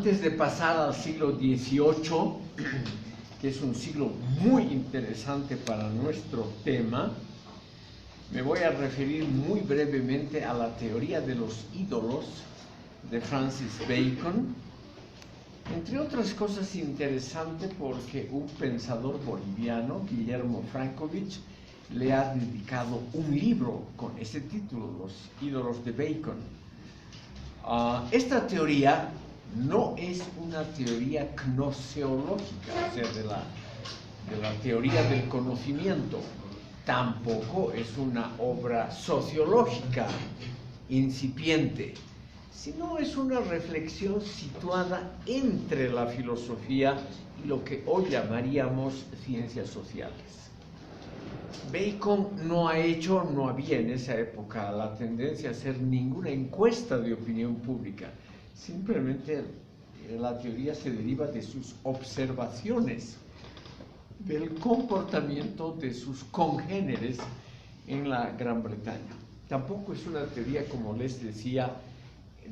Antes de pasar al siglo XVIII, que es un siglo muy interesante para nuestro tema, me voy a referir muy brevemente a la teoría de los ídolos de Francis Bacon, entre otras cosas interesante porque un pensador boliviano, Guillermo Frankovich, le ha dedicado un libro con ese título, Los ídolos de Bacon. Esta teoría no es una teoría gnoseológica, o sea, de la teoría del conocimiento. Tampoco es una obra sociológica incipiente, sino es una reflexión situada entre la filosofía y lo que hoy llamaríamos ciencias sociales. Bacon no había en esa época la tendencia a hacer ninguna encuesta de opinión pública. Simplemente la teoría se deriva de sus observaciones del comportamiento de sus congéneres en la Gran Bretaña. Tampoco es una teoría, como les decía,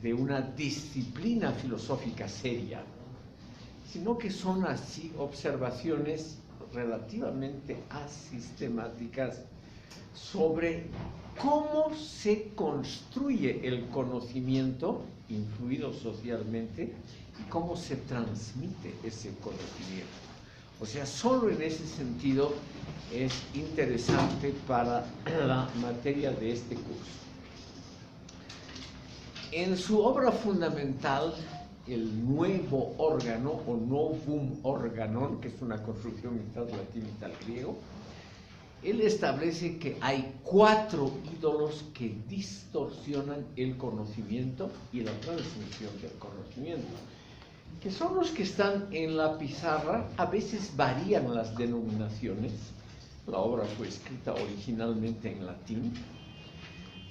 de una disciplina filosófica seria, sino que son así observaciones relativamente asistemáticas sobre cómo se construye el conocimiento influido socialmente y cómo se transmite ese conocimiento. O sea, solo en ese sentido es interesante para la materia de este curso. En su obra fundamental, El nuevo órgano o Novum Organon, que es una construcción mitad latín, mitad griego, él establece que hay 4 ídolos que distorsionan el conocimiento y la transmisión del conocimiento, que son los que están en la pizarra. A veces varían las denominaciones, la obra fue escrita originalmente en latín,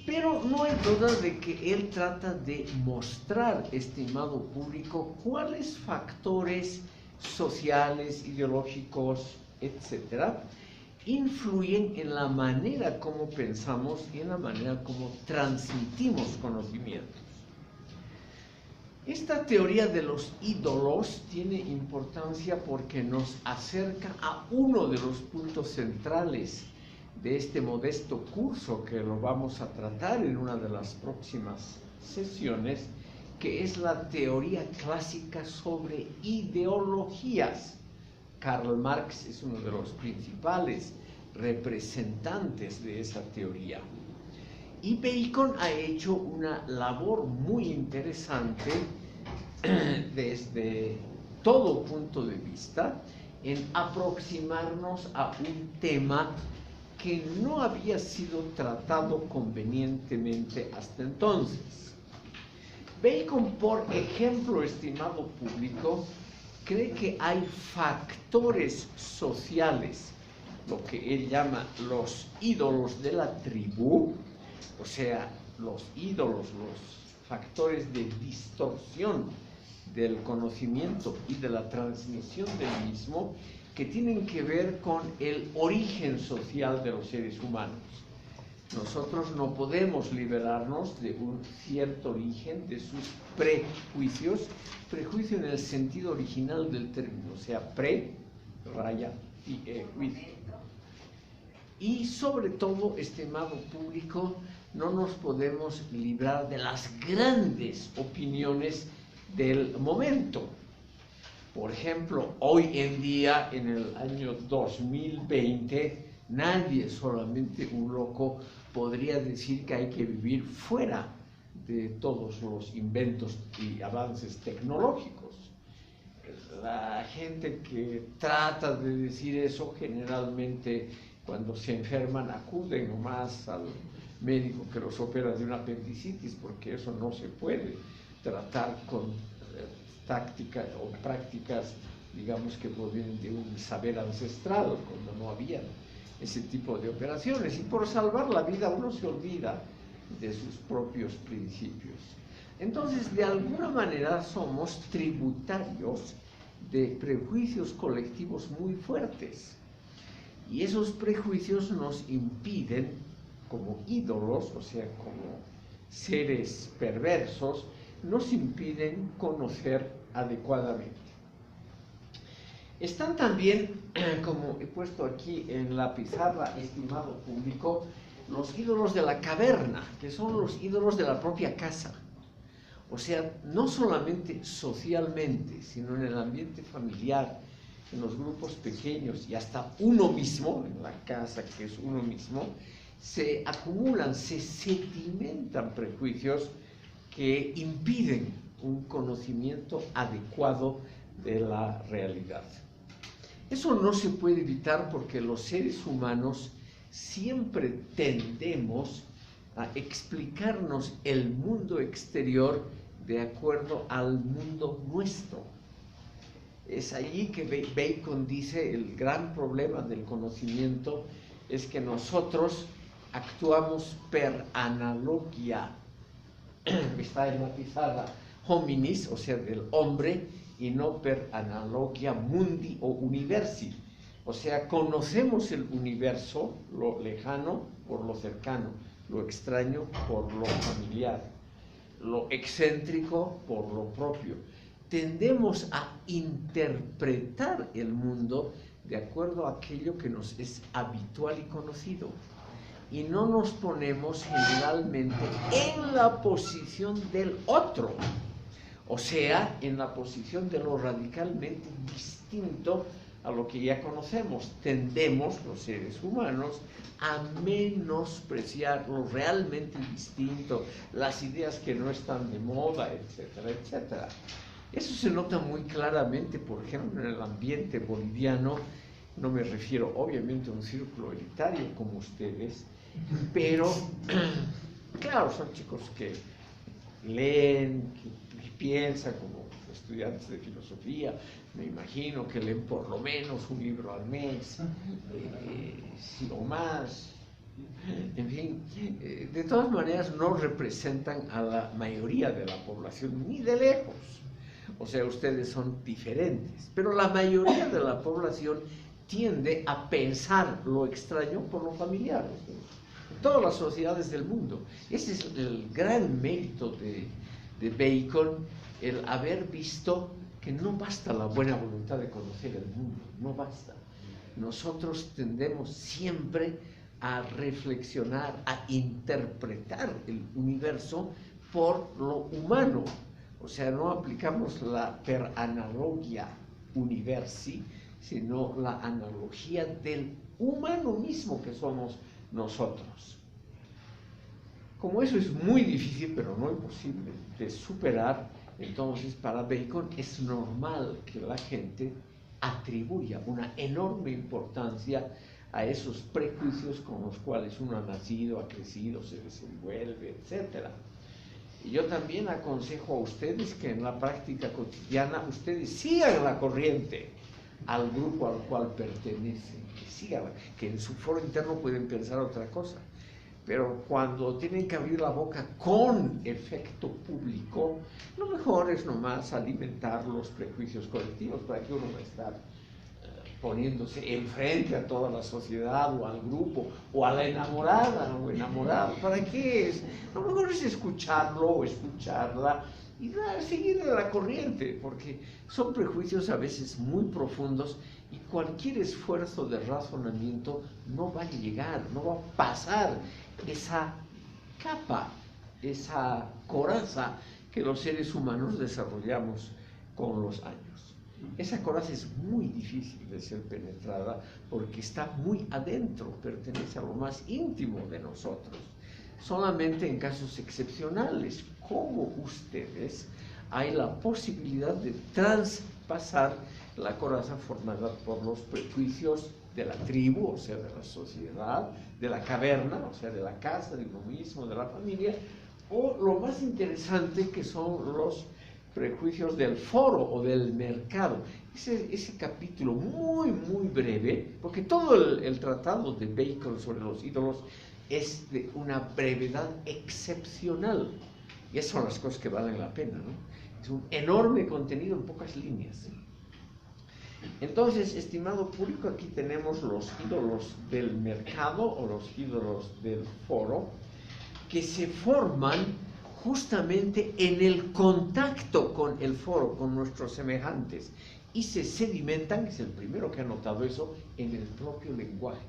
pero no hay duda de que él trata de mostrar, estimado público, cuáles factores sociales, ideológicos, etcétera, influyen en la manera como pensamos y en la manera como transmitimos conocimientos. Esta teoría de los ídolos tiene importancia porque nos acerca a uno de los puntos centrales de este modesto curso, que lo vamos a tratar en una de las próximas sesiones, que es la teoría clásica sobre ideologías. Karl Marx es uno de los principales representantes de esa teoría. Y Bacon ha hecho una labor muy interesante desde todo punto de vista en aproximarnos a un tema que no había sido tratado convenientemente hasta entonces. Bacon, por ejemplo, estimado público, cree que hay factores sociales, lo que él llama los ídolos de la tribu, o sea, los ídolos, los factores de distorsión del conocimiento y de la transmisión del mismo, que tienen que ver con el origen social de los seres humanos. Nosotros no podemos liberarnos de un cierto origen, de sus prejuicios, prejuicio en el sentido original del término, o sea, raya y juicio. Y sobre todo, estimado público, no nos podemos librar de las grandes opiniones del momento. Por ejemplo, hoy en día, en el año 2020, nadie, solamente un loco, podría decir que hay que vivir fuera de todos los inventos y avances tecnológicos. La gente que trata de decir eso, generalmente cuando se enferman acuden nomás al médico que los opera de una apendicitis, porque eso no se puede tratar con tácticas o prácticas, digamos, que provienen de un saber ancestral, cuando no había ese tipo de operaciones. Y por salvar la vida uno se olvida de sus propios principios. Entonces, de alguna manera somos tributarios de prejuicios colectivos muy fuertes. Y esos prejuicios nos impiden, como ídolos, o sea, como seres perversos, nos impiden conocer adecuadamente. Están también, como he puesto aquí en la pizarra, estimado público, los ídolos de la caverna, que son los ídolos de la propia casa. O sea, no solamente socialmente, sino en el ambiente familiar, en los grupos pequeños y hasta uno mismo, en la casa que es uno mismo, se acumulan, se sedimentan prejuicios que impiden un conocimiento adecuado de la realidad. Eso no se puede evitar porque los seres humanos siempre tendemos a explicarnos el mundo exterior de acuerdo al mundo nuestro. Es allí que Bacon dice el gran problema del conocimiento es que nosotros actuamos per analogia, está en la pizarra, hominis, o sea, del hombre, y no per analogia mundi o universi. O sea, conocemos el universo, lo lejano por lo cercano, lo extraño por lo familiar, lo excéntrico por lo propio. Tendemos a interpretar el mundo de acuerdo a aquello que nos es habitual y conocido. Y no nos ponemos generalmente en la posición del otro, o sea, en la posición de lo radicalmente distinto a lo que ya conocemos. Tendemos, los seres humanos, a menospreciar lo realmente distinto, las ideas que no están de moda, etcétera, etcétera. Eso se nota muy claramente, por ejemplo, en el ambiente boliviano. No me refiero, obviamente, a un círculo elitario como ustedes, pero, claro, son chicos que leen, que piensan como estudiantes de filosofía, me imagino que leen por lo menos un libro al mes, si no más. En fin, de todas maneras no representan a la mayoría de la población, ni de lejos. O sea, ustedes son diferentes, pero la mayoría de la población tiende a pensar lo extraño por lo familiar. Todas las sociedades del mundo. Ese es el gran mérito de Bacon, el haber visto que no basta la buena voluntad de conocer el mundo, no basta. Nosotros tendemos siempre a reflexionar, a interpretar el universo por lo humano. O sea, no aplicamos la per analogia universi, sino la analogía del humano mismo que somos nosotros. Como eso es muy difícil, pero no imposible de superar, entonces para Bacon es normal que la gente atribuya una enorme importancia a esos prejuicios con los cuales uno ha nacido, ha crecido, se desenvuelve, etc. Y yo también aconsejo a ustedes que en la práctica cotidiana ustedes sigan la corriente al grupo al cual pertenecen, que sigan, que en su foro interno pueden pensar otra cosa, pero cuando tienen que abrir la boca con efecto público, lo mejor es nomás alimentar los prejuicios colectivos para que uno no esté poniéndose enfrente a toda la sociedad o al grupo o a la enamorada o enamorado. ¿Para qué es? Lo mejor es escucharlo o escucharla y seguir la corriente, porque son prejuicios a veces muy profundos y cualquier esfuerzo de razonamiento no va a llegar, no va a pasar esa capa, esa coraza que los seres humanos desarrollamos con los años. Esa coraza es muy difícil de ser penetrada porque está muy adentro, pertenece a lo más íntimo de nosotros. Solamente en casos excepcionales, como ustedes, hay la posibilidad de traspasar la coraza formada por los prejuicios de la tribu, o sea, de la sociedad, de la caverna, o sea, de la casa, de uno mismo, de la familia, o lo más interesante que son los prejuicios del foro o del mercado. Ese capítulo muy, muy breve, porque todo el tratado de Bacon sobre los ídolos es de una brevedad excepcional. Y esas son las cosas que valen la pena, ¿no? Es un enorme contenido en pocas líneas. Entonces, estimado público, aquí tenemos los ídolos del mercado o los ídolos del foro, que se forman justamente en el contacto con el foro, con nuestros semejantes, y se sedimentan, es el primero que ha notado eso, en el propio lenguaje.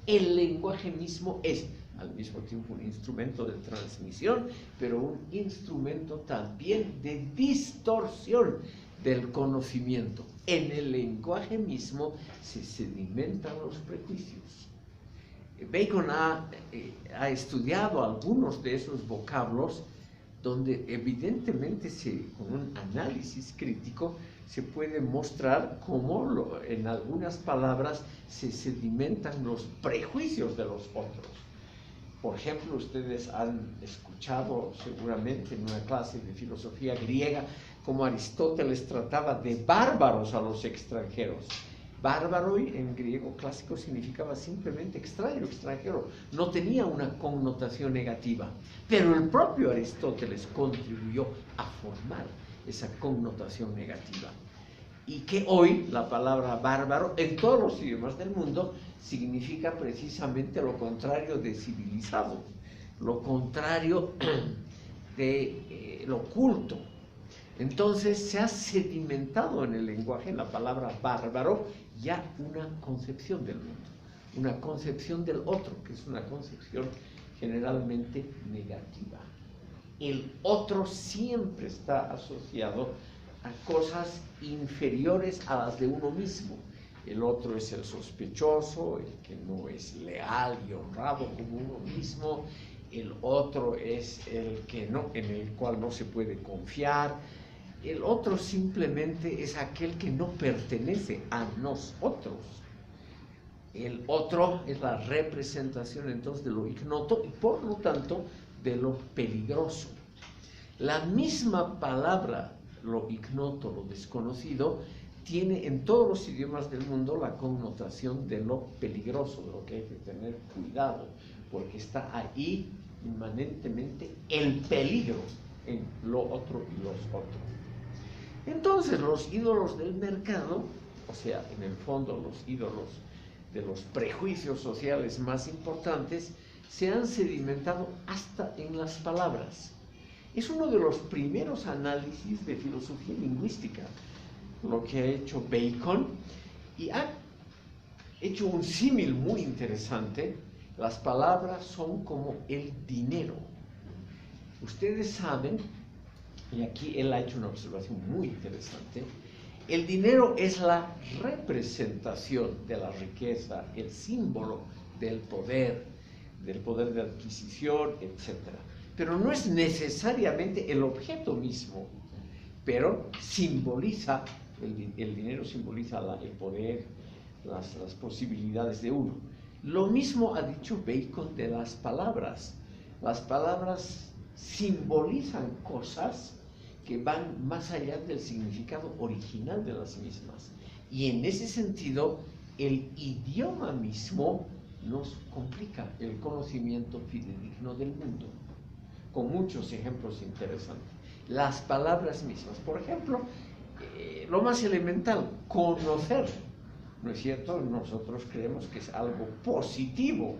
El lenguaje mismo es al mismo tiempo un instrumento de transmisión, pero un instrumento también de distorsión del conocimiento. En el lenguaje mismo se sedimentan los prejuicios. Bacon ha estudiado algunos de esos vocablos donde evidentemente con un análisis crítico se puede mostrar cómo en algunas palabras se sedimentan los prejuicios de los otros. Por ejemplo, ustedes han escuchado seguramente en una clase de filosofía griega cómo Aristóteles trataba de bárbaros a los extranjeros. Bárbaro en griego clásico significaba simplemente extraño, extranjero, no tenía una connotación negativa, pero el propio Aristóteles contribuyó a formar esa connotación negativa. Y que hoy la palabra bárbaro en todos los idiomas del mundo significa precisamente lo contrario de civilizado, lo contrario de lo culto. Entonces se ha sedimentado en el lenguaje, en la palabra bárbaro, ya una concepción del mundo, una concepción del otro, que es una concepción generalmente negativa. El otro siempre está asociado a cosas inferiores a las de uno mismo. El otro es el sospechoso, el que no es leal y honrado como uno mismo. El otro es el que no, en el cual no se puede confiar. El otro simplemente es aquel que no pertenece a nosotros. El otro es la representación entonces de lo ignoto y por lo tanto de lo peligroso. La misma palabra, lo ignoto, lo desconocido, tiene en todos los idiomas del mundo la connotación de lo peligroso, de lo que hay que tener cuidado, porque está ahí inmanentemente el peligro en lo otro y los otros. Entonces los ídolos del mercado, o sea, en el fondo los ídolos de los prejuicios sociales más importantes, se han sedimentado hasta en las palabras. Es uno de los primeros análisis de filosofía lingüística, lo que ha hecho Bacon, y ha hecho un símil muy interesante. Las palabras son como el dinero. Ustedes saben, y aquí él ha hecho una observación muy interesante, el dinero es la representación de la riqueza, el símbolo del poder de adquisición, etc. Pero no es necesariamente el objeto mismo, pero simboliza, el dinero simboliza el poder, las posibilidades de uno. Lo mismo ha dicho Bacon de las palabras. Las palabras simbolizan cosas que van más allá del significado original de las mismas. Y en ese sentido, el idioma mismo nos complica el conocimiento fidedigno del mundo, con muchos ejemplos interesantes. Las palabras mismas, por ejemplo, lo más elemental, conocer, ¿no es cierto? Nosotros creemos que es algo positivo,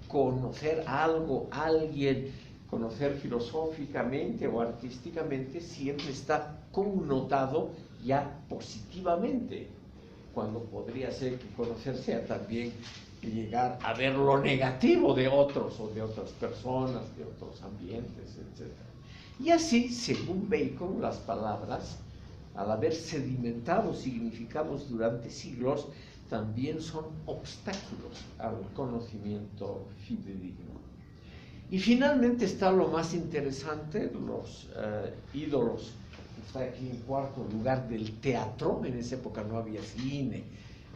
conocer algo, alguien, conocer filosóficamente o artísticamente siempre está connotado ya positivamente, cuando podría ser que conocer sea también llegar a ver lo negativo de otros o de otras personas, de otros ambientes, etc. Y así, según Bacon, las palabras, al haber sedimentado significados durante siglos, también son obstáculos al conocimiento fidedigno. Y finalmente está lo más interesante, los ídolos, está aquí en cuarto lugar del teatro. En esa época no había cine,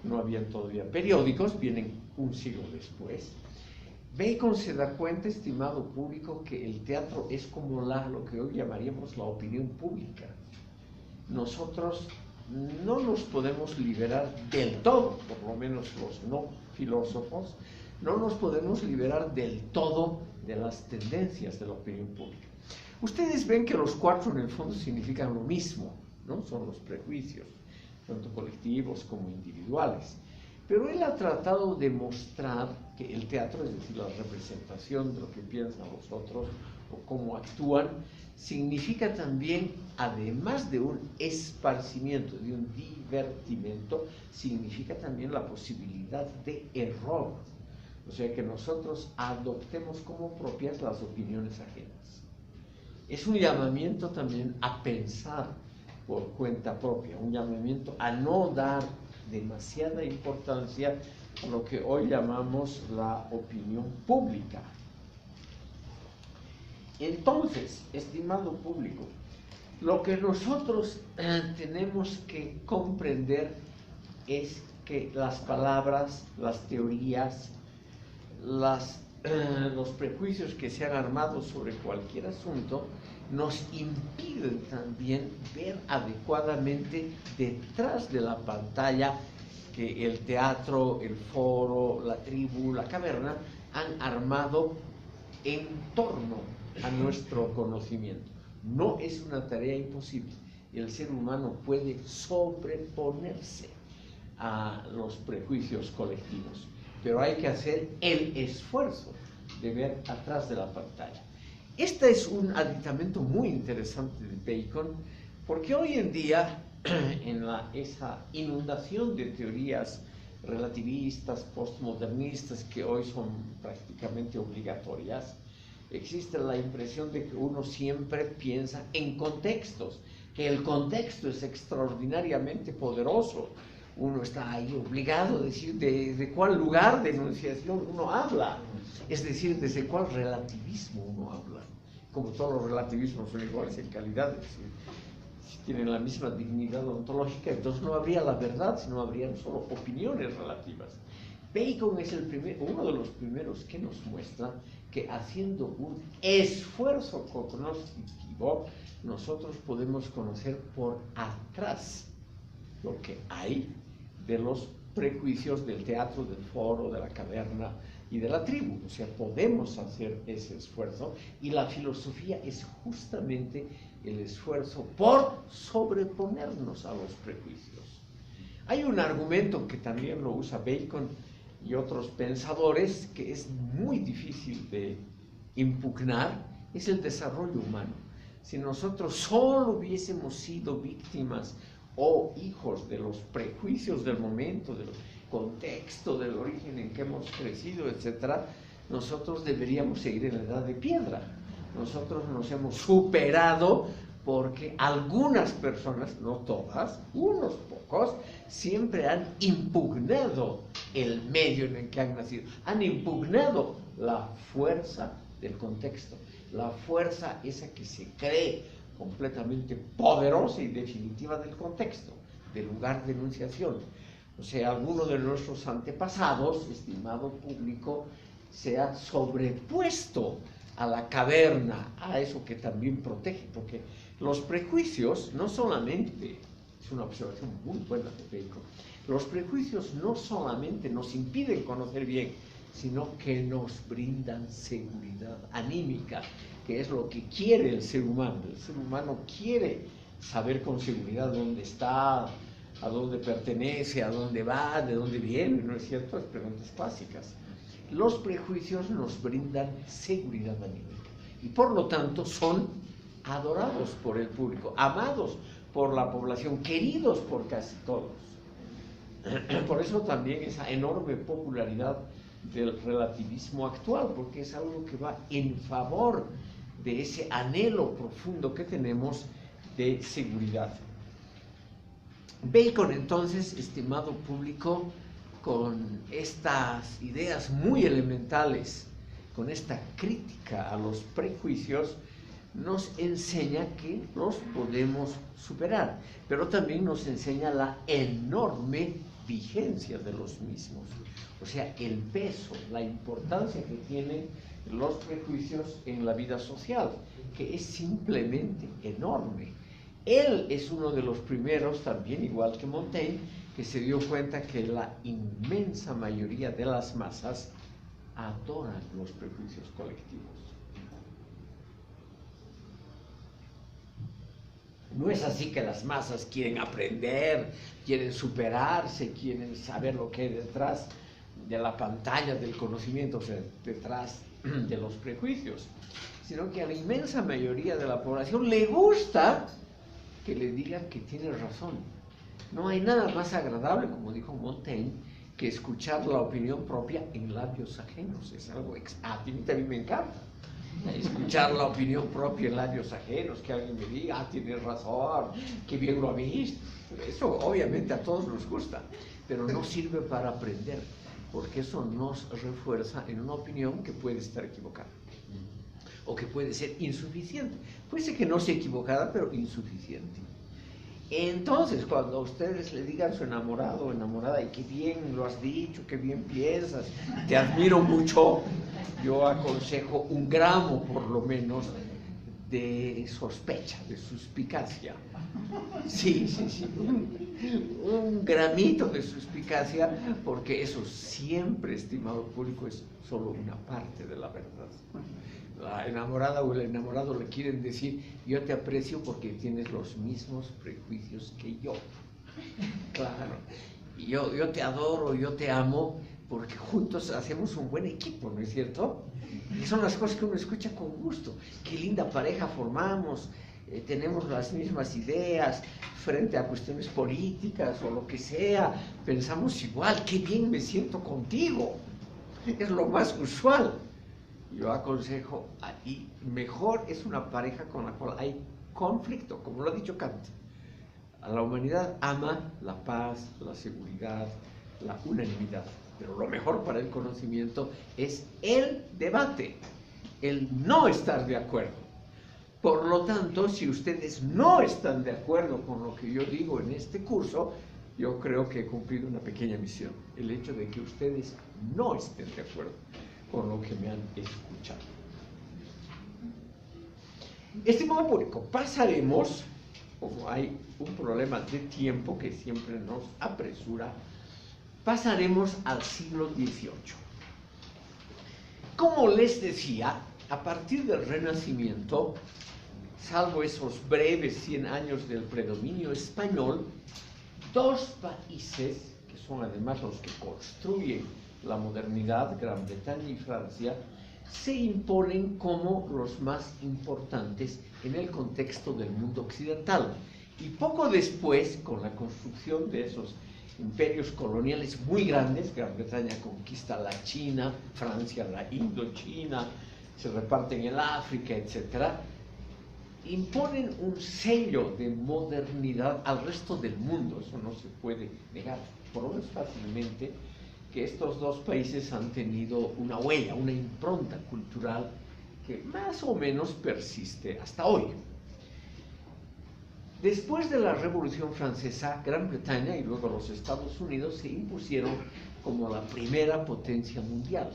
no habían todavía periódicos, vienen un siglo después. Bacon se da cuenta, estimado público, que el teatro es como lo que hoy llamaríamos la opinión pública. Nosotros no nos podemos liberar del todo, por lo menos los no filósofos, no nos podemos liberar del todo de las tendencias de la opinión pública. Ustedes ven que los cuatro en el fondo significan lo mismo, ¿no? Son los prejuicios, tanto colectivos como individuales. Pero él ha tratado de mostrar que el teatro, es decir, la representación de lo que piensan los otros cómo actúan, significa también, además de un esparcimiento, de un divertimento, significa también la posibilidad de error. O sea, que nosotros adoptemos como propias las opiniones ajenas. Es un llamamiento también a pensar por cuenta propia, un llamamiento a no dar demasiada importancia a lo que hoy llamamos la opinión pública. Entonces, estimado público, lo que nosotros tenemos que comprender es que las palabras, las teorías, los prejuicios que se han armado sobre cualquier asunto nos impiden también ver adecuadamente detrás de la pantalla que el teatro, el foro, la tribu, la caverna han armado en torno a nuestro conocimiento. No es una tarea imposible. El ser humano puede sobreponerse a los prejuicios colectivos, pero hay que hacer el esfuerzo de ver atrás de la pantalla. Este es un aditamento muy interesante de Bacon, porque hoy en día, en esa inundación de teorías relativistas, postmodernistas, que hoy son prácticamente obligatorias, existe la impresión de que uno siempre piensa en contextos, que el contexto es extraordinariamente poderoso. Uno está ahí obligado a decir de cuál lugar de enunciación uno habla, es decir, desde cuál relativismo uno habla. Como todos los relativismos son iguales en calidad, es decir, si tienen la misma dignidad ontológica, entonces no habría la verdad, sino habrían solo opiniones relativas. Bacon es uno de los primeros que nos muestra que haciendo un esfuerzo cognoscitivo, nosotros podemos conocer por atrás lo que hay de los prejuicios del teatro, del foro, de la caverna y de la tribu. O sea, podemos hacer ese esfuerzo, y la filosofía es justamente el esfuerzo por sobreponernos a los prejuicios. Hay un argumento que también lo usa Bacon y otros pensadores, que es muy difícil de impugnar, es el desarrollo humano. Si nosotros solo hubiésemos sido víctimas o hijos de los prejuicios del momento, del contexto, del origen en que hemos crecido, etc., nosotros deberíamos seguir en la edad de piedra. Nosotros nos hemos superado porque algunas personas, no todas, unos pocos, siempre han impugnado el medio en el que han nacido, han impugnado la fuerza del contexto, la fuerza esa que se cree completamente poderosa y definitiva del contexto, del lugar de enunciación. O sea, alguno de nuestros antepasados, estimado público, se ha sobrepuesto a la caverna, a eso que también protege, porque los prejuicios no solamente, es una observación muy buena de Bacon, los prejuicios no solamente nos impiden conocer bien, sino que nos brindan seguridad anímica, que es lo que quiere el ser humano. El ser humano quiere saber con seguridad dónde está, a dónde pertenece, a dónde va, de dónde viene, ¿no es cierto? Las preguntas clásicas. Los prejuicios nos brindan seguridad anímica y por lo tanto son adorados por el público, amados por la población, queridos por casi todos. Por eso también esa enorme popularidad del relativismo actual, porque es algo que va en favor de ese anhelo profundo que tenemos de seguridad. Bacon, entonces, estimado público, con estas ideas muy elementales, con esta crítica a los prejuicios, nos enseña que los podemos superar, pero también nos enseña la enorme vigencia de los mismos. O sea, el peso, la importancia que tienen los prejuicios en la vida social, que es simplemente enorme. Él es uno de los primeros, también igual que Montaigne, que se dio cuenta que la inmensa mayoría de las masas adoran los prejuicios colectivos. No es así que las masas quieren aprender, quieren superarse, quieren saber lo que hay detrás de la pantalla del conocimiento, o sea, detrás de los prejuicios, sino que a la inmensa mayoría de la población le gusta que le digan que tiene razón. No hay nada más agradable, como dijo Montaigne, que escuchar la opinión propia en labios ajenos. Es algo a mí también me encanta. Escuchar la opinión propia en labios ajenos, que alguien me diga, tienes razón, que bien lo ha visto. Eso obviamente a todos nos gusta, pero no sirve para aprender, porque eso nos refuerza en una opinión que puede estar equivocada o que puede ser insuficiente. Puede ser que no sea equivocada, pero insuficiente. Entonces, cuando ustedes le digan a su enamorado o enamorada, y qué bien lo has dicho, qué bien piensas, te admiro mucho, yo aconsejo 1 gramo por lo menos de sospecha, de suspicacia. Sí, un gramito de suspicacia, porque eso siempre, estimado público, es solo una parte de la verdad. La enamorada o el enamorado le quieren decir, yo te aprecio porque tienes los mismos prejuicios que yo. Claro, y yo te adoro, yo te amo, porque juntos hacemos un buen equipo, ¿no es cierto? Y son las cosas que uno escucha con gusto. Qué linda pareja formamos, tenemos las mismas ideas frente a cuestiones políticas o lo que sea, pensamos igual, qué bien me siento contigo. Es lo más usual. Yo aconsejo, y mejor es una pareja con la cual hay conflicto, como lo ha dicho Kant. A la humanidad ama la paz, la seguridad, la unanimidad, pero lo mejor para el conocimiento es el debate, el no estar de acuerdo. Por lo tanto, si ustedes no están de acuerdo con lo que yo digo en este curso, yo creo que he cumplido una pequeña misión, el hecho de que ustedes no estén de acuerdo con lo que me han escuchado. Estimado público, pasaremos, como hay un problema de tiempo que siempre nos apresura, pasaremos al siglo XVIII. Como les decía, a partir del Renacimiento, salvo esos breves 100 años del predominio español, 2 países, que son además los que construyen la modernidad, Gran Bretaña y Francia, se imponen como los más importantes en el contexto del mundo occidental. Y poco después, con la construcción de esos imperios coloniales muy grandes, Gran Bretaña conquista la China, Francia la Indochina, se reparten el África, etc., imponen un sello de modernidad al resto del mundo. Eso no se puede negar, por lo menos fácilmente, que estos 2 países han tenido una huella, una impronta cultural que más o menos persiste hasta hoy. Después de la Revolución Francesa, Gran Bretaña y luego los Estados Unidos se impusieron como la primera potencia mundial.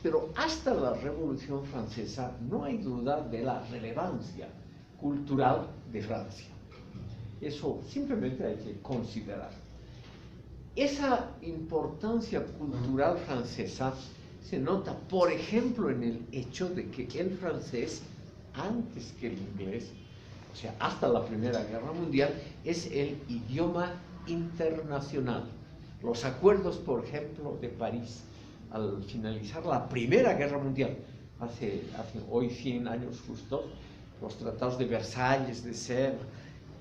Pero hasta la Revolución Francesa no hay duda de la relevancia cultural de Francia. Eso simplemente hay que considerar. Esa importancia cultural francesa se nota, por ejemplo, en el hecho de que el francés, antes que el inglés, o sea, hasta la Primera Guerra Mundial, es el idioma internacional. Los acuerdos, por ejemplo, de París, al finalizar la Primera Guerra Mundial, hace hoy 100 años justos, los tratados de Versalles, de Sèvres,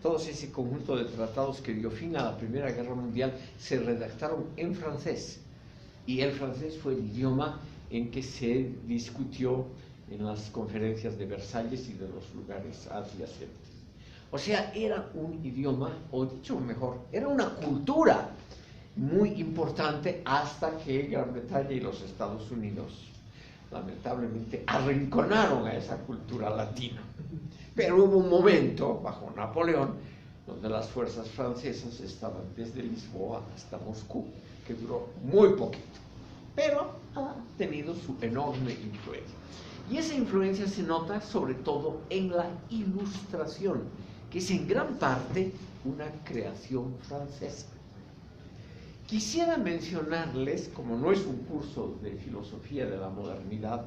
todo ese conjunto de tratados que dio fin a la Primera Guerra Mundial se redactaron en francés, y el francés fue el idioma en que se discutió en las conferencias de Versalles y de los lugares adyacentes. O sea, era un idioma, o dicho mejor, era una cultura muy importante hasta que Gran Bretaña y los Estados Unidos lamentablemente arrinconaron a esa cultura latina. Pero hubo un momento, bajo Napoleón, donde las fuerzas francesas estaban desde Lisboa hasta Moscú, que duró muy poquito, pero ha tenido su enorme influencia. Y esa influencia se nota sobre todo en la Ilustración, que es en gran parte una creación francesa. Quisiera mencionarles, como no es un curso de filosofía de la modernidad,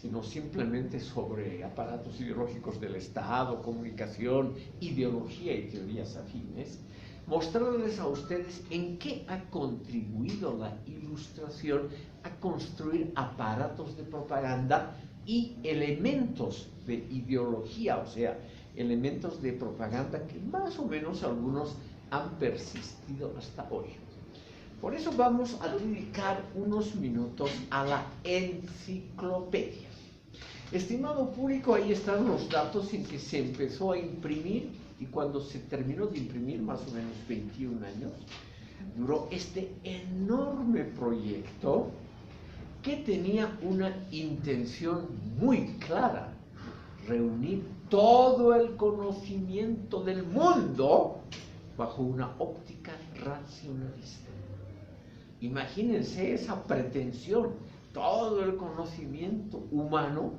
sino simplemente sobre aparatos ideológicos del Estado, comunicación, ideología y teorías afines, mostrarles a ustedes en qué ha contribuido la Ilustración a construir aparatos de propaganda y elementos de ideología, o sea, elementos de propaganda que más o menos algunos han persistido hasta hoy. Por eso vamos a dedicar unos minutos a la enciclopedia. Estimado público, ahí están los datos en que se empezó a imprimir y cuando se terminó de imprimir, más o menos 21 años, duró este enorme proyecto que tenía una intención muy clara: reunir todo el conocimiento del mundo bajo una óptica racionalista. Imagínense esa pretensión, todo el conocimiento humano,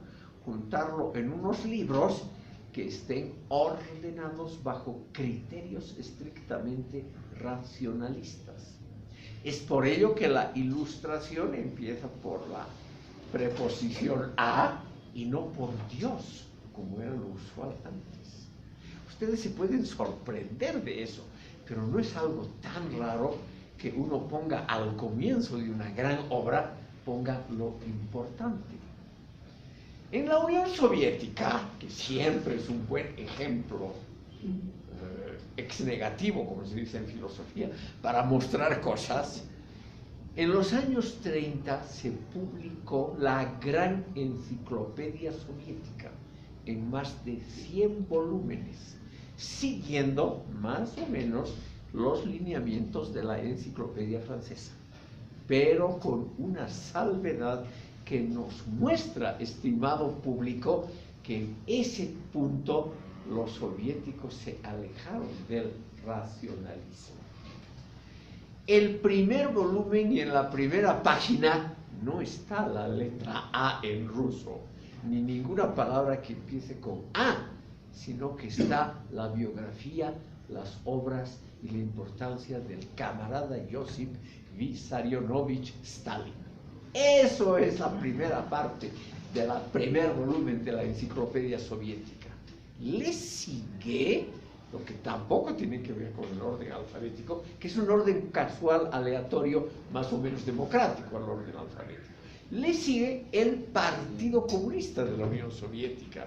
juntarlo en unos libros que estén ordenados bajo criterios estrictamente racionalistas. Es por ello que la Ilustración empieza por la preposición a y no por Dios, como era lo usual antes. Ustedes se pueden sorprender de eso, pero no es algo tan raro que uno ponga al comienzo de una gran obra, ponga lo importante. En la Unión Soviética, que siempre es un buen ejemplo ex negativo, como se dice en filosofía, para mostrar cosas, en los años 30 se publicó la Gran Enciclopedia Soviética en más de 100 volúmenes, siguiendo más o menos los lineamientos de la Enciclopedia Francesa, pero con una salvedad que nos muestra, estimado público, que en ese punto los soviéticos se alejaron del racionalismo. El primer volumen y en la primera página no está la letra A en ruso, ni ninguna palabra que empiece con A, sino que está la biografía, las obras y la importancia del camarada Josip Vissarionovich Stalin. Eso es la primera parte del primer volumen de la Enciclopedia Soviética. Le sigue lo que tampoco tiene que ver con el orden alfabético, que es un orden casual, aleatorio, más o menos democrático al orden alfabético. Le sigue el Partido Comunista de la Unión Soviética,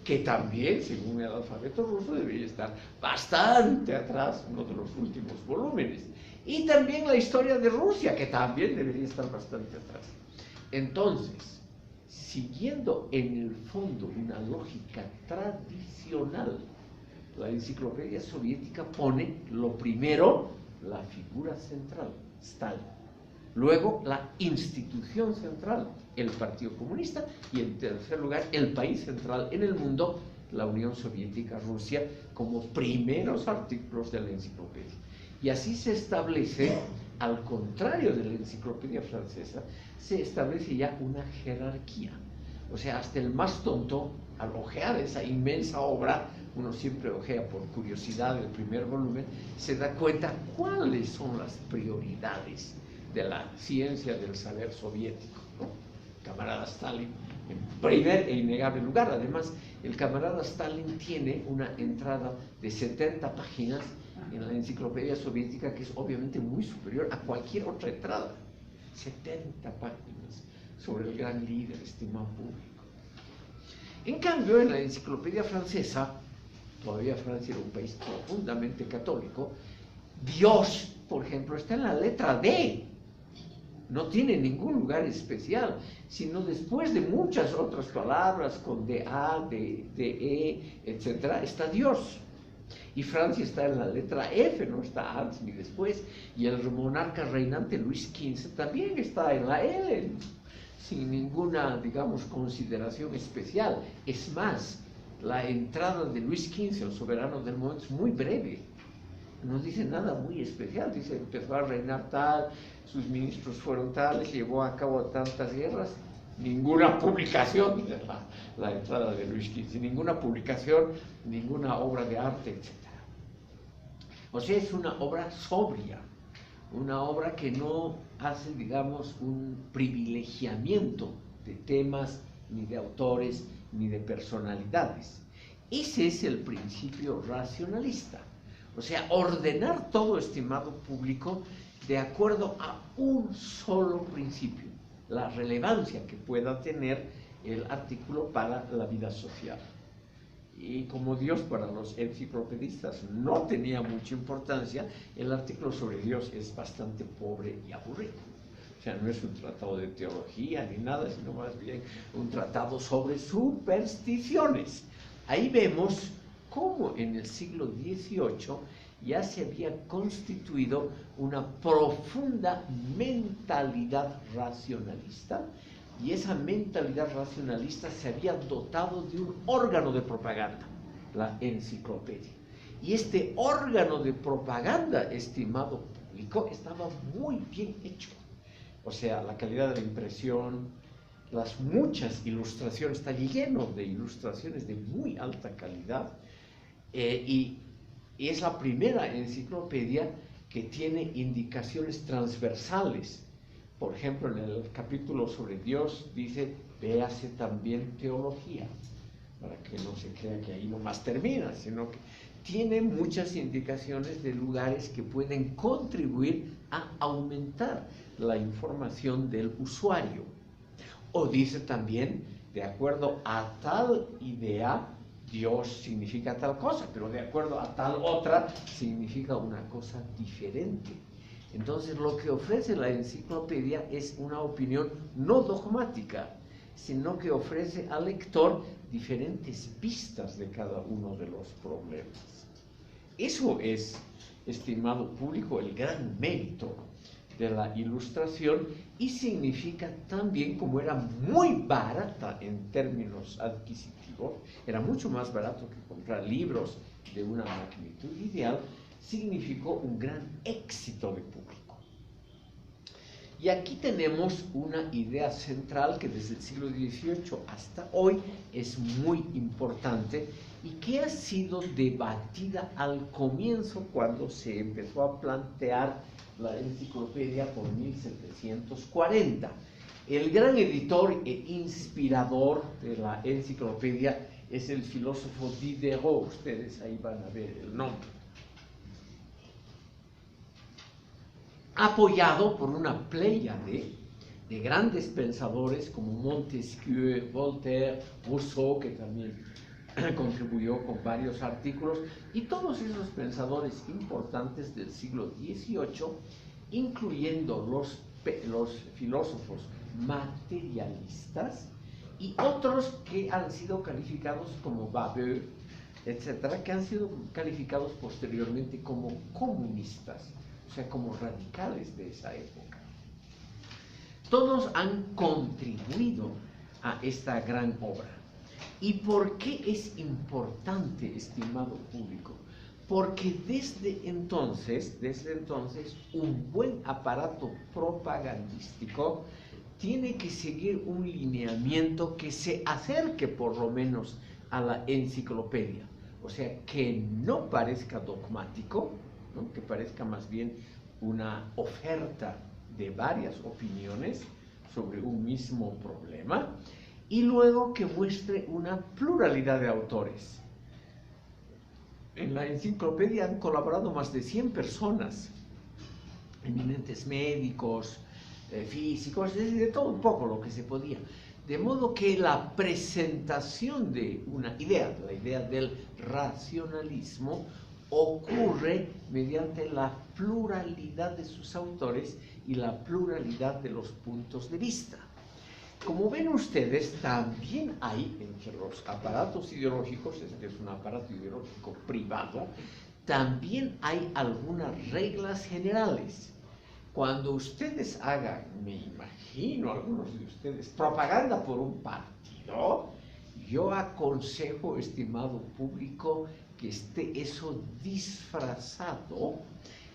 que también, según el alfabeto ruso, debería estar bastante atrás, uno de los últimos volúmenes. Y también la historia de Rusia, que también debería estar bastante atrás. Entonces, siguiendo en el fondo una lógica tradicional, la Enciclopedia Soviética pone lo primero, la figura central, Stalin. Luego, la institución central, el Partido Comunista, y en tercer lugar, el país central en el mundo, la Unión Soviética, Rusia, como primeros artículos de la enciclopedia. Y así se establece, al contrario de la Enciclopedia Francesa, se establece ya una jerarquía. O sea, hasta el más tonto, al ojear esa inmensa obra, uno siempre ojea por curiosidad el primer volumen, se da cuenta cuáles son las prioridades de la ciencia del saber soviético, ¿no? Camarada Stalin, en primer e innegable lugar. Además, el camarada Stalin tiene una entrada de 70 páginas en la Enciclopedia Soviética, que es obviamente muy superior a cualquier otra entrada. 70 páginas sobre el gran líder, estimado público. En cambio, en la Enciclopedia Francesa, todavía Francia era un país profundamente católico, Dios, por ejemplo, está en la letra D. No tiene ningún lugar especial, sino después de muchas otras palabras con DA, DE, etc., está Dios. Y Francia está en la letra F, no está antes ni después. Y el monarca reinante Luis XV también está en la L, sin ninguna, digamos, consideración especial. Es más, la entrada de Luis XV, el soberano del momento, es muy breve. No dice nada muy especial, dice, empezó a reinar tal, sus ministros fueron tales, llevó a cabo tantas guerras. Ninguna publicación de la entrada de Luis XV, ninguna publicación, ninguna obra de arte, etc. O sea, es una obra sobria, una obra que no hace, digamos, un privilegiamiento de temas, ni de autores, ni de personalidades. Ese es el principio racionalista. O sea, ordenar todo, estimado público, de acuerdo a un solo principio, la relevancia que pueda tener el artículo para la vida social. Y como Dios para los enciclopedistas no tenía mucha importancia, el artículo sobre Dios es bastante pobre y aburrido. O sea, no es un tratado de teología ni nada, sino más bien un tratado sobre supersticiones. Ahí vemos cómo en el siglo XVIII ya se había constituido una profunda mentalidad racionalista, y esa mentalidad racionalista se había dotado de un órgano de propaganda, la enciclopedia. Y este órgano de propaganda, estimado público, estaba muy bien hecho. O sea, la calidad de la impresión, las muchas ilustraciones, está lleno de ilustraciones de muy alta calidad, y es la primera enciclopedia que tiene indicaciones transversales. Por ejemplo, en el capítulo sobre Dios dice, véase también teología, para que no se crea que ahí nomás termina, sino que tiene muchas indicaciones de lugares que pueden contribuir a aumentar la información del usuario. O dice también, de acuerdo a tal idea, Dios significa tal cosa, pero de acuerdo a tal otra, significa una cosa diferente. Entonces, lo que ofrece la enciclopedia es una opinión no dogmática, sino que ofrece al lector diferentes vistas de cada uno de los problemas. Eso es, estimado público, el gran mérito de la ilustración, y significa también, como era muy barata en términos adquisitivos, era mucho más barato que comprar libros de una magnitud ideal, significó un gran éxito de público. Y aquí tenemos una idea central que desde el siglo XVIII hasta hoy es muy importante y que ha sido debatida al comienzo cuando se empezó a plantear la enciclopedia por 1740. El gran editor e inspirador de la enciclopedia es el filósofo Diderot. Ustedes ahí van a ver el nombre. Apoyado por una pléyade de grandes pensadores como Montesquieu, Voltaire, Rousseau, que también contribuyó con varios artículos, y todos esos pensadores importantes del siglo XVIII, incluyendo los filósofos materialistas y otros que han sido calificados como Babeu, etcétera, que han sido calificados posteriormente como comunistas, o sea, como radicales de esa época. Todos han contribuido a esta gran obra. ¿Y por qué es importante, estimado público? Porque desde entonces, un buen aparato propagandístico tiene que seguir un lineamiento que se acerque por lo menos a la enciclopedia. O sea, que no parezca dogmático, ¿no? Que parezca más bien una oferta de varias opiniones sobre un mismo problema, y luego que muestre una pluralidad de autores. En la enciclopedia han colaborado más de 100 personas, eminentes médicos, físicos, de todo un poco lo que se podía. De modo que la presentación de una idea, la idea del racionalismo, ocurre mediante la pluralidad de sus autores y la pluralidad de los puntos de vista. Como ven ustedes, también hay entre los aparatos ideológicos, este es un aparato ideológico privado, también hay algunas reglas generales. Cuando ustedes hagan, me imagino algunos de ustedes, propaganda por un partido, yo aconsejo, estimado público, que esté eso disfrazado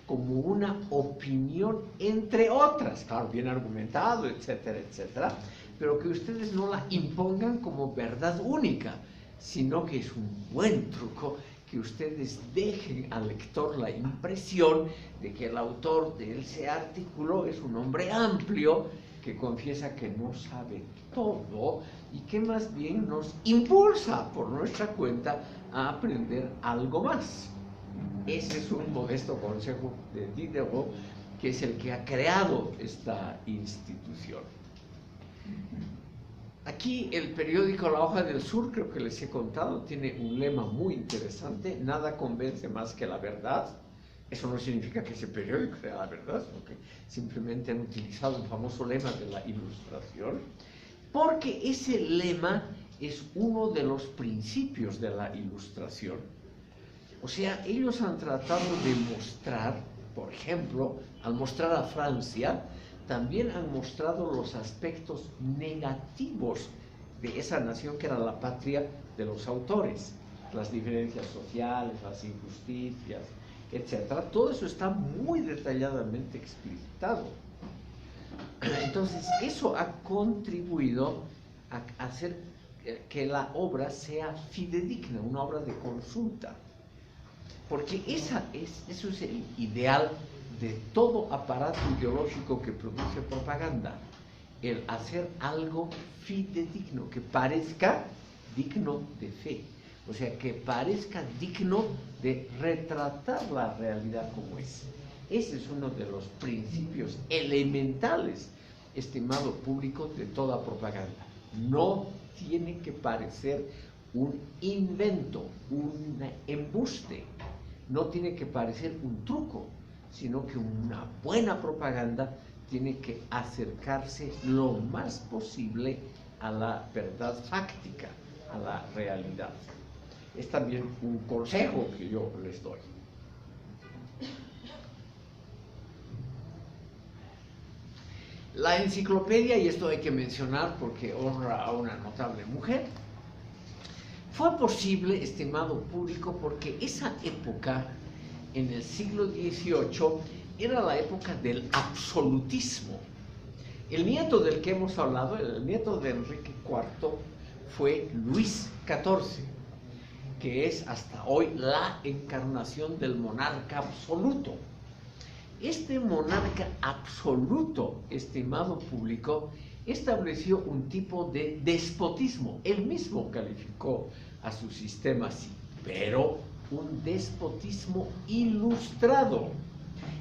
como una opinión entre otras, claro, bien argumentado, etcétera, etcétera, pero que ustedes no la impongan como verdad única, sino que es un buen truco que ustedes dejen al lector la impresión de que el autor de ese artículo es un hombre amplio, que confiesa que no sabe todo y que más bien nos impulsa por nuestra cuenta a aprender algo más. Ese es un modesto consejo de Diderot, que es el que ha creado esta institución. Aquí el periódico La Hoja del Sur, creo que les he contado, tiene un lema muy interesante: nada convence más que la verdad. Eso no significa que ese periódico sea la verdad, sino que simplemente han utilizado el famoso lema de la Ilustración, porque ese lema es uno de los principios de la Ilustración. O sea, ellos han tratado de mostrar, por ejemplo, al mostrar a Francia, también han mostrado los aspectos negativos de esa nación que era la patria de los autores, las diferencias sociales, las injusticias, etc. Todo eso está muy detalladamente explicitado. Entonces, eso ha contribuido a hacer que la obra sea fidedigna, una obra de consulta. Porque eso es el ideal de todo aparato ideológico que produce propaganda, el hacer algo fidedigno, que parezca digno de fe, o sea, que parezca digno de retratar la realidad como es. Ese es uno de los principios elementales, estimado público, de toda propaganda. No tiene que parecer un invento, un embuste, no tiene que parecer un truco, sino que una buena propaganda tiene que acercarse lo más posible a la verdad fáctica, a la realidad. Es también un consejo que yo les doy. La enciclopedia, y esto hay que mencionar porque honra a una notable mujer, fue posible, estimado público, porque esa época, en el siglo XVIII, era la época del absolutismo. El nieto del que hemos hablado, el nieto de Enrique IV, fue Luis XIV, que es hasta hoy la encarnación del monarca absoluto. Este monarca absoluto, estimado público, estableció un tipo de despotismo. Él mismo calificó a su sistema así, pero un despotismo ilustrado.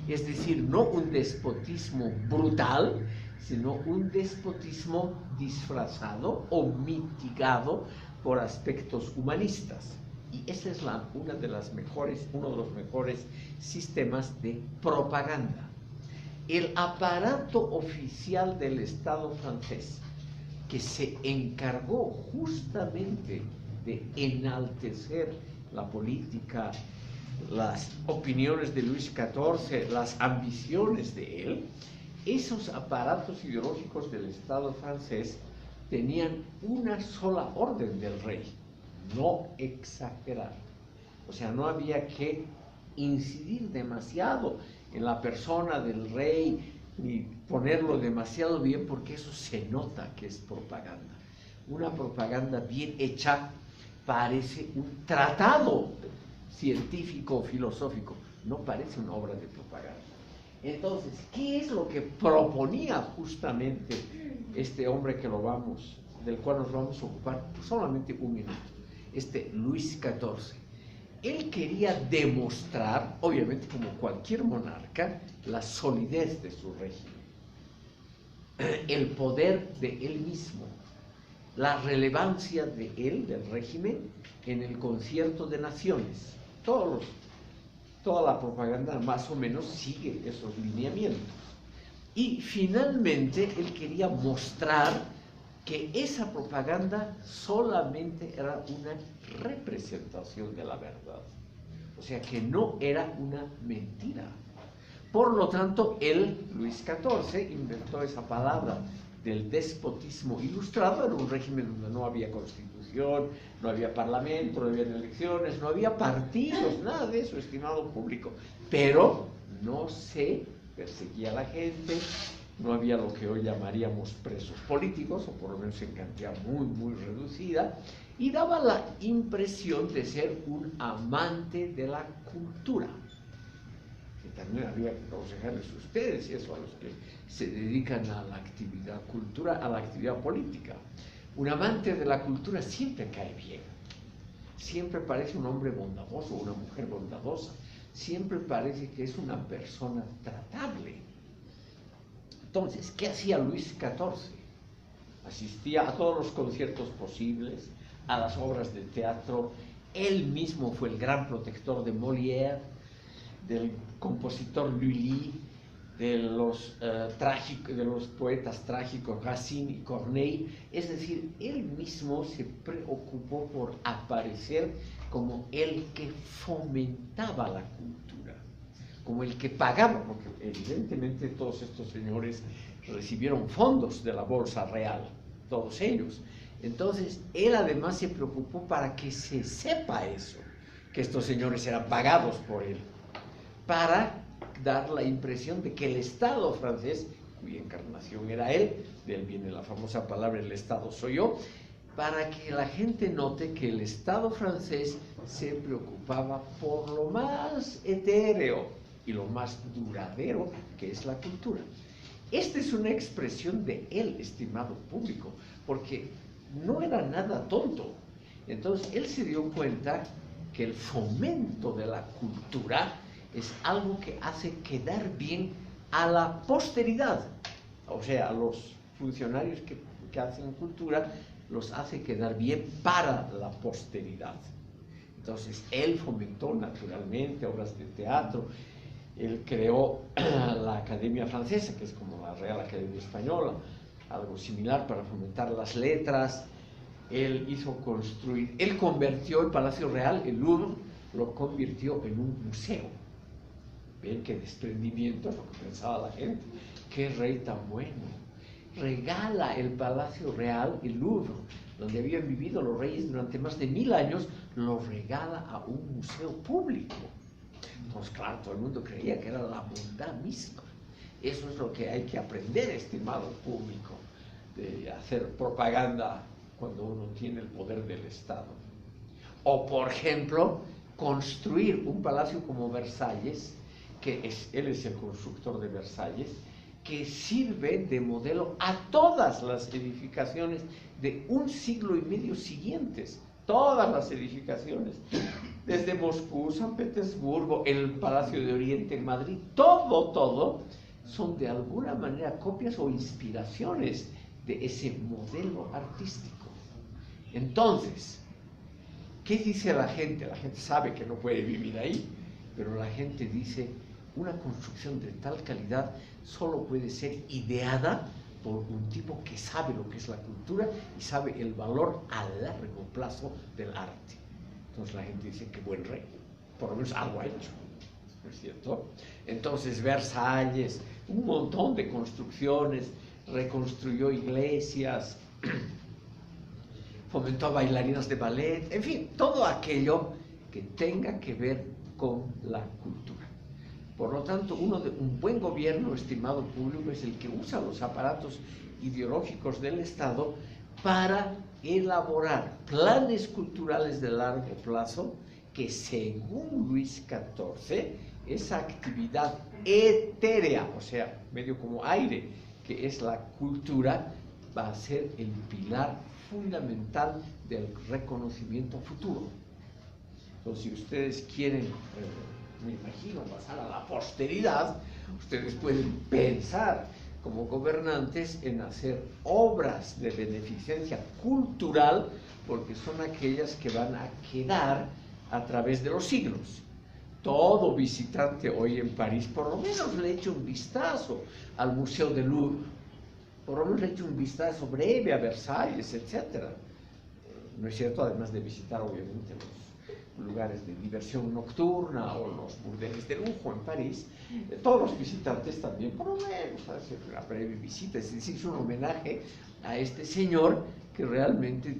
Es decir, no un despotismo brutal, sino un despotismo disfrazado o mitigado por aspectos humanistas. Y ese es uno de los mejores sistemas de propaganda. El aparato oficial del Estado francés, que se encargó justamente de enaltecer la política, las opiniones de Luis XIV, las ambiciones de él, esos aparatos ideológicos del Estado francés tenían una sola orden del rey: no exagerar. O sea, no había que incidir demasiado en la persona del rey ni ponerlo demasiado bien, porque eso se nota que es propaganda. Una propaganda bien hecha parece un tratado científico o filosófico, no parece una obra de propaganda. Entonces, ¿qué es lo que proponía justamente este hombre del cual nos vamos a ocupar solamente un minuto? Luis XIV. Él quería demostrar, obviamente como cualquier monarca, la solidez de su régimen, el poder de él mismo, la relevancia de él, del régimen, en el concierto de naciones. Toda la propaganda más o menos sigue esos lineamientos. Y finalmente él quería mostrar que esa propaganda solamente era una representación de la verdad, o sea, que no era una mentira. Por lo tanto, Luis XIV, inventó esa palabra del despotismo ilustrado. Era un régimen donde no había constitución, no había parlamento, no había elecciones, no había partidos, nada de eso, estimado público. Pero no se perseguía a la gente, no había lo que hoy llamaríamos presos políticos, o por lo menos en cantidad muy, muy reducida, y daba la impresión de ser un amante de la cultura. Que también habría que aconsejarles a ustedes y eso a los que se dedican a la actividad cultural, a la actividad política. Un amante de la cultura siempre cae bien, siempre parece un hombre bondadoso, una mujer bondadosa, siempre parece que es una persona tratable. Entonces, ¿qué hacía Luis XIV? Asistía a todos los conciertos posibles, a las obras de teatro. Él mismo fue el gran protector de Molière, del compositor Lully, de los poetas trágicos Racine y Corneille. Es decir, él mismo se preocupó por aparecer como el que fomentaba la cultura, como el que pagaba, porque evidentemente todos estos señores recibieron fondos de la Bolsa Real, todos ellos. Entonces, él además se preocupó para que se sepa eso, que estos señores eran pagados por él, para dar la impresión de que el Estado francés, cuya encarnación era él, de él viene la famosa palabra el Estado soy yo, para que la gente note que el Estado francés se preocupaba por lo más etéreo y lo más duradero que es la cultura. Esta es una expresión de él, estimado público, porque no era nada tonto. Entonces él se dio cuenta que el fomento de la cultura es algo que hace quedar bien a la posteridad, o sea, a los funcionarios que hacen cultura, los hace quedar bien para la posteridad. Entonces, él fomentó naturalmente obras de teatro, él creó la Academia Francesa, que es como la Real Academia Española, algo similar para fomentar las letras. Él convirtió el Palacio Real, el Louvre, lo convirtió en un museo. Ven qué desprendimiento es lo que pensaba la gente. Qué rey tan bueno. Regala el Palacio Real, el Louvre, donde habían vivido los reyes durante más de 1000 años, lo regala a un museo público. Entonces, claro, todo el mundo creía que era la bondad misma. Eso es lo que hay que aprender, estimado público, de hacer propaganda cuando uno tiene el poder del Estado. O, por ejemplo, construir un palacio como Versalles, él es el constructor de Versalles, que sirve de modelo a todas las edificaciones de 1 siglo y medio siguientes. Todas las edificaciones, desde Moscú, San Petersburgo, el Palacio de Oriente en Madrid, todo son de alguna manera copias o inspiraciones de ese modelo artístico. Entonces, ¿qué dice la gente? La gente sabe que no puede vivir ahí, pero la gente dice, una construcción de tal calidad solo puede ser ideada por un tipo que sabe lo que es la cultura y sabe el valor a largo plazo del arte. Entonces la gente dice, qué buen rey, por lo menos algo ha hecho, ¿no es cierto? Entonces Versalles, un montón de construcciones, reconstruyó iglesias, fomentó a bailarinas de ballet, en fin, todo aquello que tenga que ver con la cultura. Por lo tanto, un buen gobierno, estimado público, es el que usa los aparatos ideológicos del Estado para elaborar planes culturales de largo plazo que, según Luis XIV, esa actividad etérea, o sea, medio como aire, que es la cultura, va a ser el pilar fundamental del reconocimiento futuro. Entonces, si ustedes quieren, me imagino, pasar a la posteridad, ustedes pueden pensar como gobernantes en hacer obras de beneficencia cultural, porque son aquellas que van a quedar a través de los siglos. Todo visitante hoy en París, por lo menos le eche un vistazo al Museo del Louvre, por lo menos le eche un vistazo breve a Versalles, etc. ¿No es cierto? Además de visitar, obviamente, los lugares de diversión nocturna o los burdeles de lujo en París, todos los visitantes también, por lo menos, hacer una breve visita, es decir, un homenaje a este señor que realmente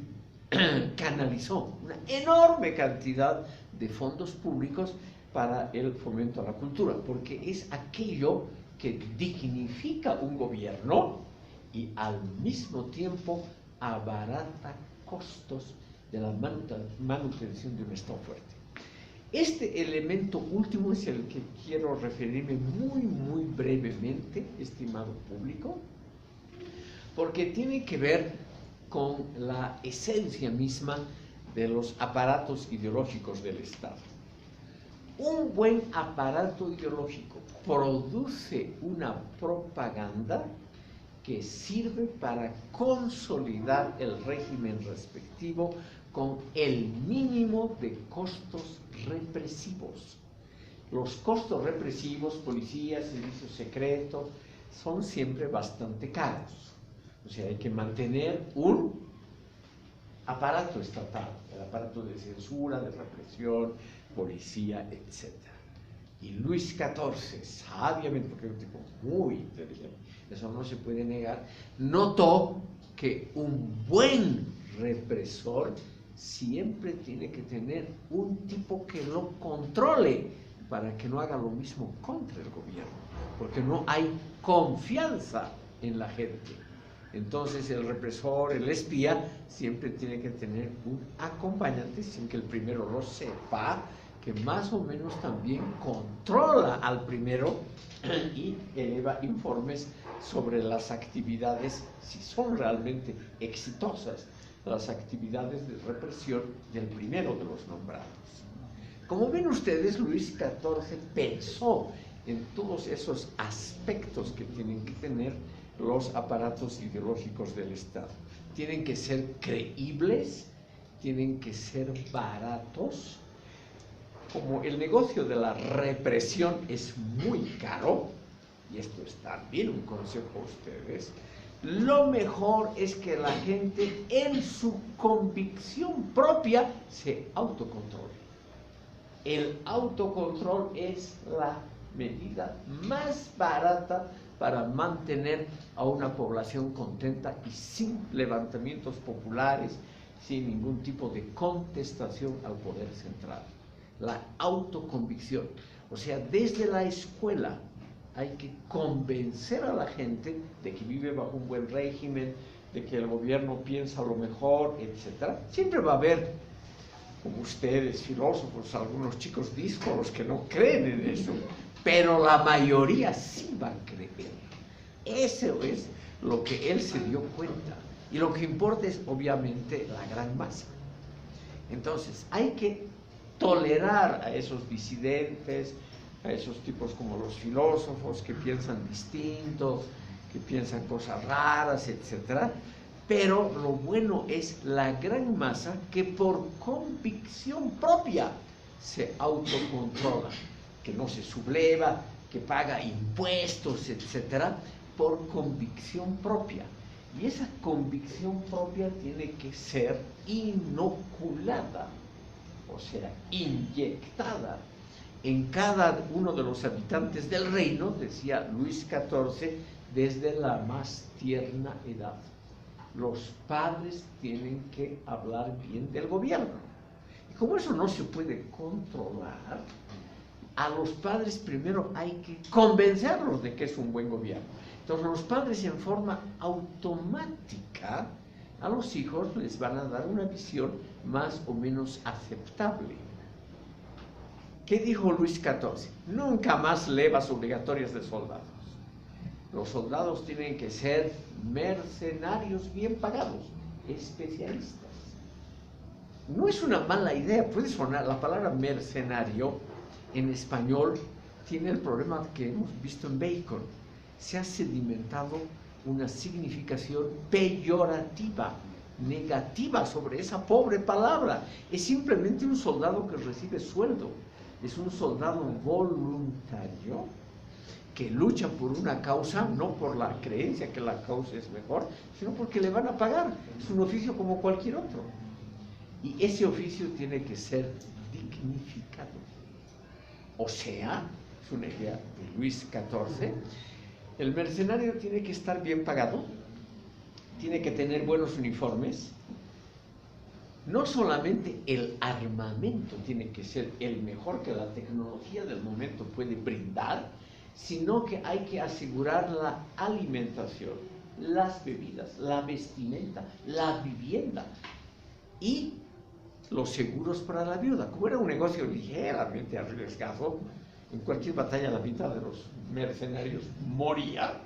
canalizó una enorme cantidad de fondos públicos para el fomento a la cultura, porque es aquello que dignifica un gobierno y al mismo tiempo abarata costos de la manutención de un Estado fuerte. Este elemento último es el que quiero referirme muy brevemente, estimado público, porque tiene que ver con la esencia misma de los aparatos ideológicos del Estado. Un buen aparato ideológico produce una propaganda que sirve para consolidar el régimen respectivo con el mínimo de costos represivos. Los costos represivos, policía, servicio secreto, son siempre bastante caros. O sea, hay que mantener un aparato estatal, el aparato de censura, de represión, policía, etc. Y Luis XIV, sabiamente, porque es un tipo muy inteligente, eso no se puede negar, notó que un buen represor siempre tiene que tener un tipo que lo controle para que no haga lo mismo contra el gobierno, porque no hay confianza en la gente. Entonces el represor, el espía, siempre tiene que tener un acompañante sin que el primero lo sepa, que más o menos también controla al primero y eleva informes sobre las actividades, si son realmente exitosas, las actividades de represión del primero de los nombrados. Como ven ustedes, Luis XIV pensó en todos esos aspectos que tienen que tener los aparatos ideológicos del Estado. Tienen que ser creíbles, tienen que ser baratos. Como el negocio de la represión es muy caro, y esto es también un consejo a ustedes, lo mejor es que la gente en su convicción propia se autocontrole. El autocontrol es la medida más barata para mantener a una población contenta y sin levantamientos populares, sin ningún tipo de contestación al poder central. La autoconvicción, o sea, desde la escuela hay que convencer a la gente de que vive bajo un buen régimen, de que el gobierno piensa lo mejor, etc. Siempre va a haber, como ustedes, filósofos, algunos chicos díscolos que no creen en eso, pero la mayoría sí va a creer. Eso es lo que él se dio cuenta. Y lo que importa es, obviamente, la gran masa. Entonces, hay que tolerar a esos disidentes, a esos tipos como los filósofos que piensan distinto, que piensan cosas raras, etc. Pero lo bueno es la gran masa que por convicción propia se autocontrola, que no se subleva, que paga impuestos, etc., por convicción propia. Y esa convicción propia tiene que ser inoculada, o sea, inyectada en cada uno de los habitantes del reino, decía Luis XIV, desde la más tierna edad. Los padres tienen que hablar bien del gobierno. Y como eso no se puede controlar, a los padres primero hay que convencerlos de que es un buen gobierno. Entonces los padres en forma automática a los hijos les van a dar una visión más o menos aceptable. ¿Qué dijo Luis XIV? Nunca más levas obligatorias de soldados. Los soldados tienen que ser mercenarios bien pagados, especialistas. No es una mala idea, puede sonar, la palabra mercenario en español tiene el problema que hemos visto en Bacon. Se ha sedimentado una significación peyorativa, negativa sobre esa pobre palabra. Es simplemente un soldado que recibe sueldo. Es un soldado voluntario que lucha por una causa, no por la creencia que la causa es mejor, sino porque le van a pagar. Es un oficio como cualquier otro. Y ese oficio tiene que ser dignificado. O sea, es una idea de Luis XIV, el mercenario tiene que estar bien pagado, tiene que tener buenos uniformes. No solamente el armamento tiene que ser el mejor que la tecnología del momento puede brindar, sino que hay que asegurar la alimentación, las bebidas, la vestimenta, la vivienda y los seguros para la viuda. Como era un negocio ligeramente arriesgado, en cualquier batalla la mitad de los mercenarios moría,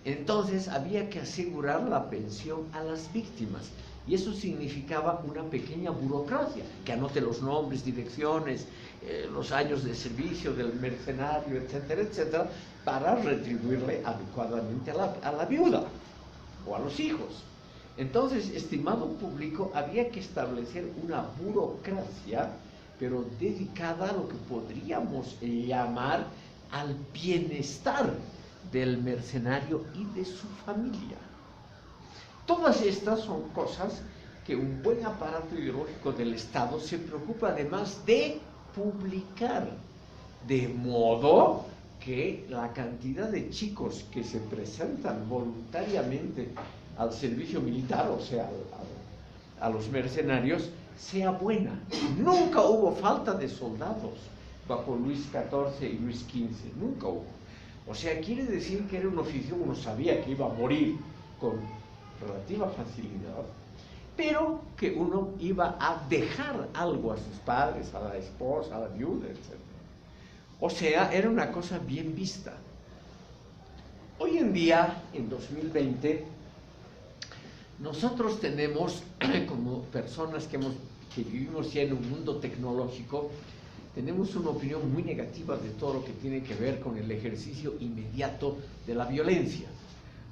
Entonces había que asegurar la pensión a las víctimas. Y eso significaba una pequeña burocracia, que anote los nombres, direcciones, los años de servicio del mercenario, etcétera, etcétera, para retribuirle adecuadamente a la viuda o a los hijos. Entonces, estimado público, había que establecer una burocracia, pero dedicada a lo que podríamos llamar al bienestar del mercenario y de su familia. Todas estas son cosas que un buen aparato ideológico del Estado se preocupa además de publicar, de modo que la cantidad de chicos que se presentan voluntariamente al servicio militar, o sea, a los mercenarios, sea buena. Nunca hubo falta de soldados bajo Luis XIV y Luis XV, nunca hubo. O sea, quiere decir que era un oficio, uno sabía que iba a morir con relativa facilidad, pero que uno iba a dejar algo a sus padres, a la esposa, a la viuda, etc. O sea, era una cosa bien vista. Hoy en día, en 2020, nosotros tenemos, como personas que vivimos ya en un mundo tecnológico, tenemos una opinión muy negativa de todo lo que tiene que ver con el ejercicio inmediato de la violencia.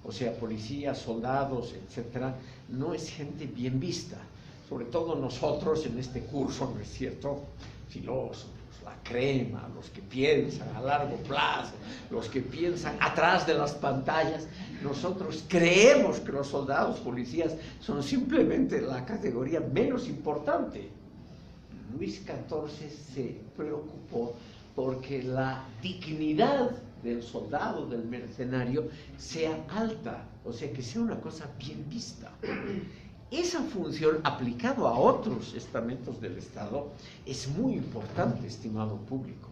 O sea, policías, soldados, etcétera, no es gente bien vista. Sobre todo nosotros en este curso, ¿no es cierto? Filósofos, la crema, los que piensan a largo plazo, los que piensan atrás de las pantallas. Nosotros creemos que los soldados, policías, son simplemente la categoría menos importante. Luis XIV se preocupó porque la dignidad del soldado, del mercenario, sea alta, o sea, que sea una cosa bien vista. Esa función, aplicado a otros estamentos del Estado, es muy importante, estimado público.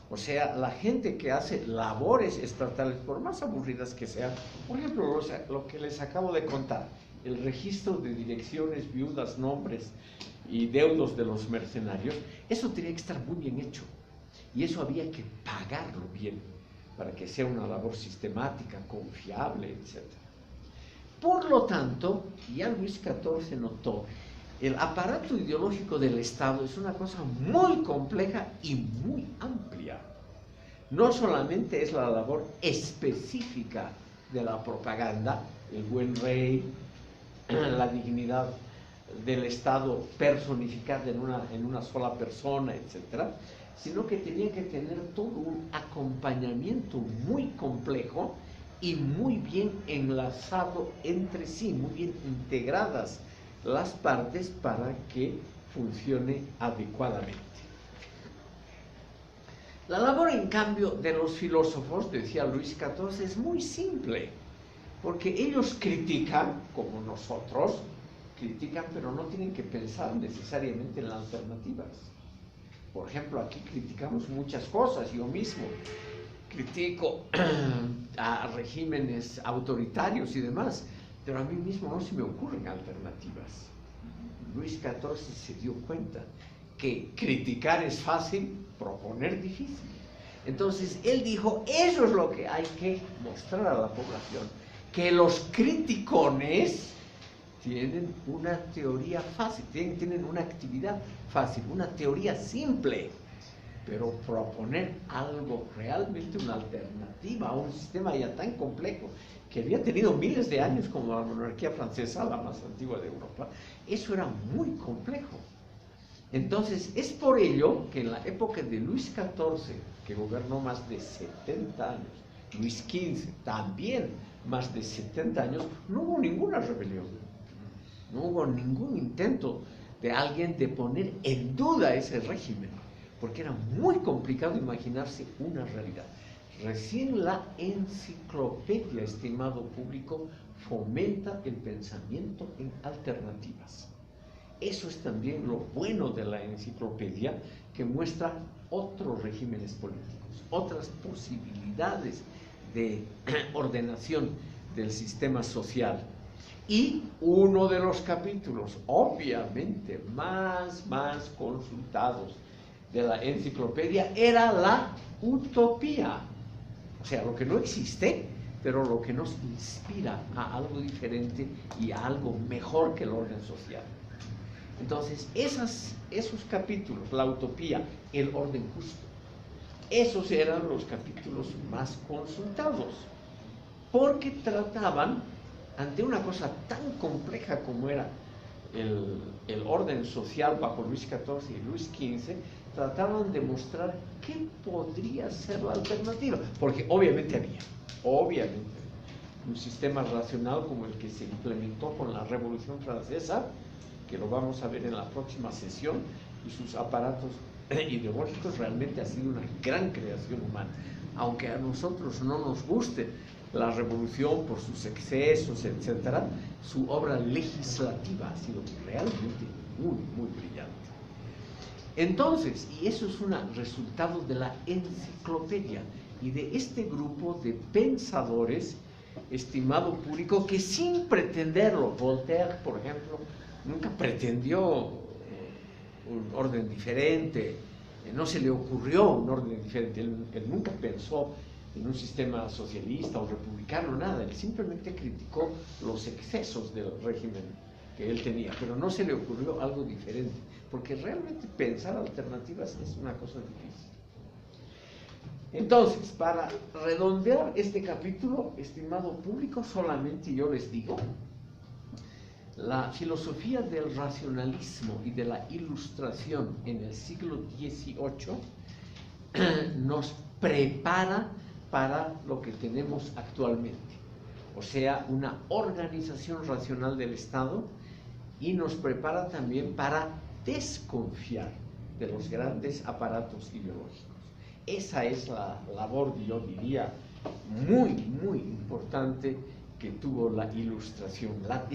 O sea, la gente que hace labores estatales, por más aburridas que sean, por ejemplo, lo que les acabo de contar, el registro de direcciones, viudas, nombres y deudos de los mercenarios, eso tenía que estar muy bien hecho. Y eso había que pagarlo bien, para que sea una labor sistemática, confiable, etc. Por lo tanto, ya Luis XIV notó, el aparato ideológico del Estado es una cosa muy compleja y muy amplia. No solamente es la labor específica de la propaganda, el buen rey, la dignidad del Estado personificada en una sola persona, etc., sino que tenía que tener todo un acompañamiento muy complejo y muy bien enlazado entre sí, muy bien integradas las partes para que funcione adecuadamente. La labor, en cambio, de los filósofos, decía Luis XIV, es muy simple, porque ellos critican, como nosotros, critican, pero no tienen que pensar necesariamente en las alternativas. Por ejemplo, aquí criticamos muchas cosas, yo mismo critico a regímenes autoritarios y demás, pero a mí mismo no se me ocurren alternativas. Luis XIV se dio cuenta que criticar es fácil, proponer difícil. Entonces él dijo, eso es lo que hay que mostrar a la población, que los criticones tienen una teoría fácil, tienen una actividad fácil, una teoría simple, pero proponer algo realmente, una alternativa a un sistema ya tan complejo, que había tenido miles de años como la monarquía francesa, la más antigua de Europa, eso era muy complejo. Entonces, es por ello que en la época de Luis XIV, que gobernó más de 70 años, Luis XV también más de 70 años, no hubo ninguna rebelión, no hubo ningún intento de alguien de poner en duda ese régimen, porque era muy complicado imaginarse una realidad. Recién la enciclopedia, estimado público, fomenta el pensamiento en alternativas. Eso es también lo bueno de la enciclopedia, que muestra otros regímenes políticos, otras posibilidades de ordenación del sistema social. Y uno de los capítulos, obviamente, más consultados de la enciclopedia era la utopía. O sea, lo que no existe, pero lo que nos inspira a algo diferente y a algo mejor que el orden social. Entonces, esos capítulos, la utopía, el orden justo, esos eran los capítulos más consultados, porque trataban, ante una cosa tan compleja como era el orden social bajo Luis XIV y Luis XV, trataban de mostrar qué podría ser la alternativa, porque obviamente había un sistema racional como el que se implementó con la Revolución Francesa, que lo vamos a ver en la próxima sesión, y sus aparatos ideológicos realmente ha sido una gran creación humana. Aunque a nosotros no nos guste la revolución por sus excesos, etcétera, su obra legislativa ha sido realmente muy, muy brillante. Entonces, y eso es un resultado de la enciclopedia y de este grupo de pensadores, estimado público, que sin pretenderlo, Voltaire, por ejemplo, nunca pretendió un orden diferente, no se le ocurrió un orden diferente, él nunca pensó en un sistema socialista o republicano, nada, él simplemente criticó los excesos del régimen que él tenía, pero no se le ocurrió algo diferente, porque realmente pensar alternativas es una cosa difícil. Entonces, para redondear este capítulo, estimado público, solamente yo les digo, la filosofía del racionalismo y de la ilustración en el siglo XVIII nos prepara para lo que tenemos actualmente, o sea, una organización racional del Estado, y nos prepara también para desconfiar de los grandes aparatos ideológicos. Esa es la labor, yo diría, muy, muy importante que tuvo la Ilustración, la